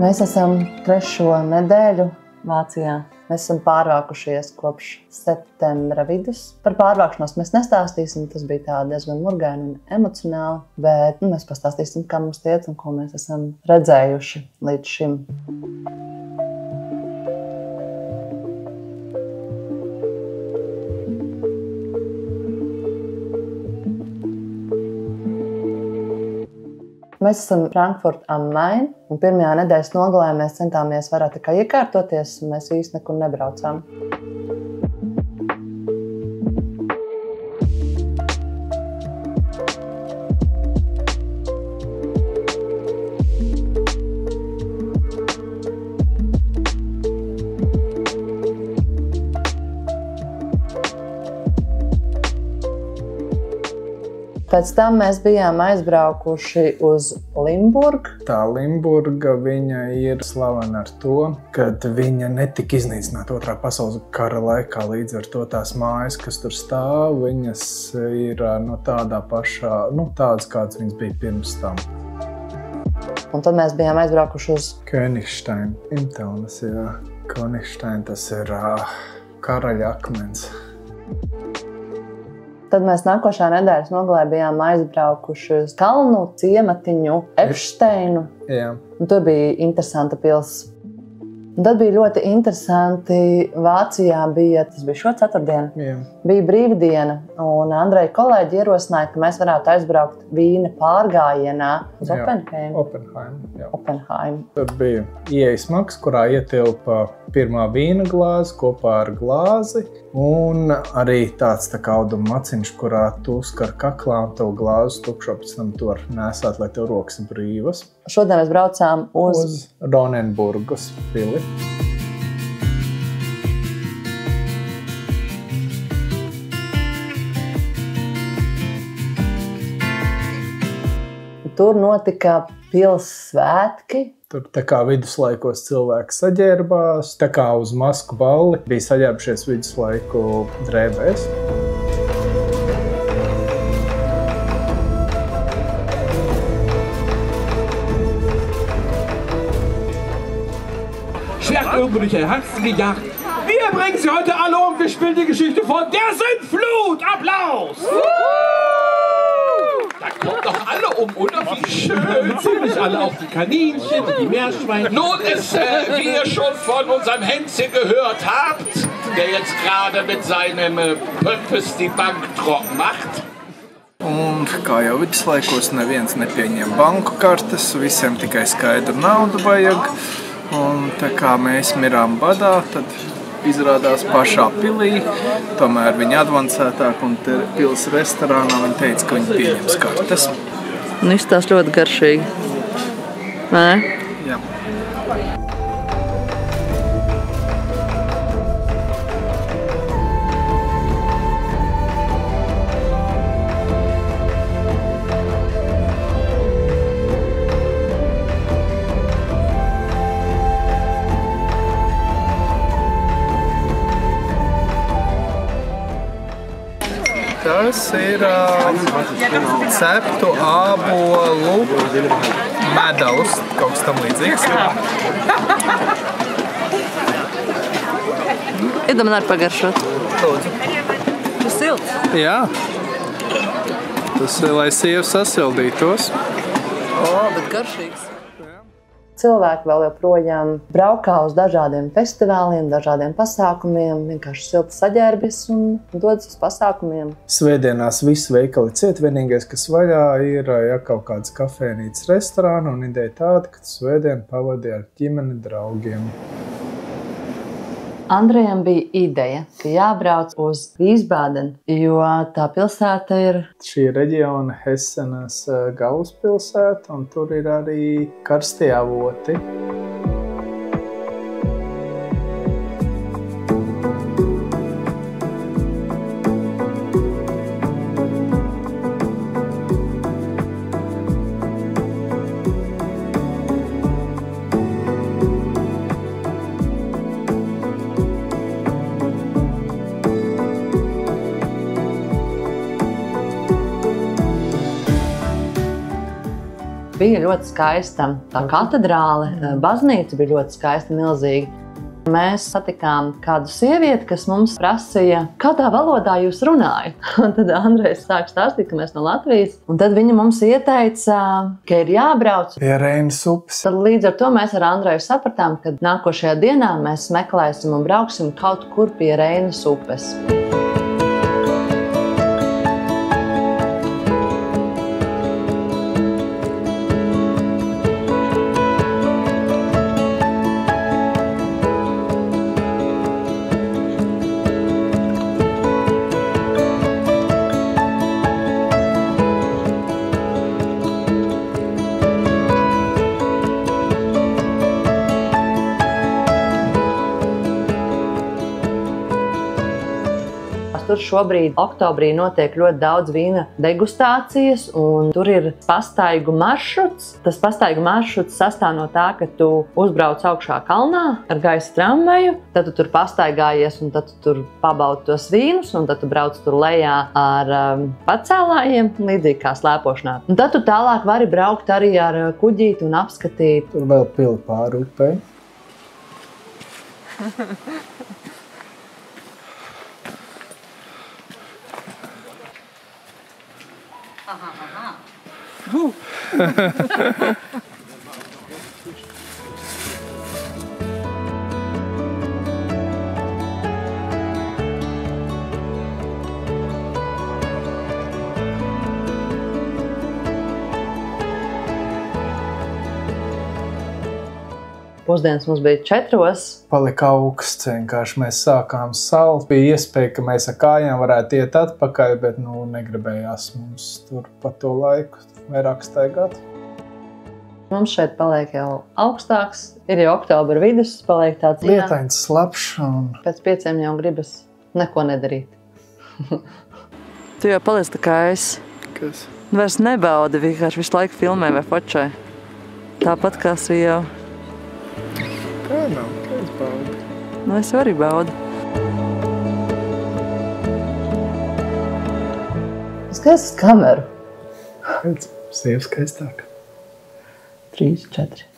Mēs esam 3. nedēļu Vācijā. Mēs esam pārvākušies kopš septembra vidus. Par pārvākšanos mēs nestāstīsim, tas bija tā diezgan murgaini un emocionāli, bet mēs pastāstīsim, kā mums iet un ko mēs esam redzējuši līdz šim. Mēs esam Frankfurt am Main, un pirmajā nedēļas nogalē mēs centāmies varētu tikai iekārtoties, un mēs īsti nekur nebraucām. Pēc tam mēs bijām aizbraukuši uz Limburgu. Tā Limburga viņa ir slavena ar to, ka viņa netika iznīcināta Otrā pasaules kara laikā. Līdz ar to tās mājas, kas tur stāv, viņas ir tādā pašā, tādas, kādas viņas bija pirms tam. Un tad mēs bijām aizbraukuši uz Königstein. Imtelnes, jā. Königstein, tas ir karaļa akmens. Tad mēs nākošā nedēļas nogalē bijām aizbraukuši uz kalnu ciematiņu Epšteinu. Jā. Un tur bija interesanta pils. Un tad bija ļoti interesanti. Vācijā tas bija šo ceturtdienu. Jā. Bija brīvdiena, un Andreja kolēģi ierosināja, ka mēs varētu aizbraukt vīna pārgājienā uz Oppenheimu. Oppenheimu. Tur bija ieejas maks, kurā ietilpa pirmā vīna glāze kopā ar glāzi, un arī tāds auduma maciņš, kurā tu uzkar kaklā un tev glāzi tukšo, pēc tam tu vari nesāt, lai tev rokas ir brīvas. Šodien mēs braucām uz Ronenburgas pili. Tur notika pils svētki. Tur viduslaikos cilvēki saģērbās, uz masku balli bija saģērbušies viduslaiku drēbēs. Schwertirgendwelche Haxen gejagt. Wir bringen Sie heute alle um. Wir spielen die Geschichte von der Sintflut. Applaus! Da kommt doch alle oder? Wie schön. Ziemlich alle, auch die Kaninchen und die Meerschweine. Nun ist, wie ihr schon von unserem Hänschen gehört habt, der jetzt gerade mit seinem Pöppes die Bank trocken macht. Un kā jau viduslaikos neviens nepieņem banku kartes, visiem tikai skaidru naudu vajag. Un tā kā mēs mirām badā, tad izrādās pašā pilī, tomēr viņi advancētāk un pils restorānā viņi teica, ka viņi pieņems kartes. Un izstās ļoti garšīgi. Nē? Jā. Tas ir ceptu ābolu medaus, kaut kas tam līdzīgs. Iedomā ar pagaršot. Lūdzu. Tas silts. Jā. Tas ir, lai sieva sasildītos. Bet garšīgs. Cilvēki vēl joprojām braukā uz dažādiem festivāliem, dažādiem pasākumiem, vienkārši silti saģērbjas un dodas uz pasākumiem. Svētdienās visi veikali ciet, vienīgais, kas vaļā ir kaut kāds kafēnītes restorāna, un ideja tāda, ka svētdienu pavadīja ar ģimeni, draugiem. Andrejam bija ideja, ka jābrauc uz Vīsbādenu, jo tā pilsēta ir šī reģiona Hesenas galvaspilsēta, un tur ir arī karstie avoti. Bija ļoti skaista tā katedrāle, baznīca bija ļoti skaista, milzīga. Mēs satikām kādu sievieti, kas mums prasīja, kādā valodā jūs runājat. Un tad Andrejs sāk stāstīt, ka mēs no Latvijas. Un tad viņa mums ieteica, ka ir jābrauc pie Reinas upes. Tad līdz ar to mēs ar Andreju sapratām, ka nākošajā dienā mēs meklēsim un brauksim kaut kur pie Reinas upes. Tur šobrīd, oktobrī, notiek ļoti daudz vīna degustācijas, un tur ir pastaigu maršruts. Tas pastaigu maršruts sastāv no tā, ka tu uzbrauc augšā kalnā ar gaisa tramvaju, tad tu tur pastaigājies, un tad tu tur pabaudi tos vīnus, un tad tu brauc tur lejā ar pacēlājiem, līdzīgi kā slēpošanā. Un tad tu tālāk vari braukt arī ar kuģīti un apskatīt. Tur vēl pili pāri upei. Pusdienas mums bija 4. Palika augsts, vienkārši mēs sākām salt. Bija iespēja, ka mēs ar kājām varētu iet atpakaļ, bet negribējās mums tur pa to laiku vairāk staigāt. Mums šeit paliek jau augstāks, ir jau oktobra vidus, paliek tāds lietains slapšs. Pēc 5 jau gribas neko nedarīt. Tu jau paliec tā kā es. Kas? Vairs nebaudi, vienkārši visu laiku filmē vai fočai. Tāpat kā jau. Kā nav, kā es baudu. Es arī baudu. Skaties kameru. Sieva skaistāk. 3, 4.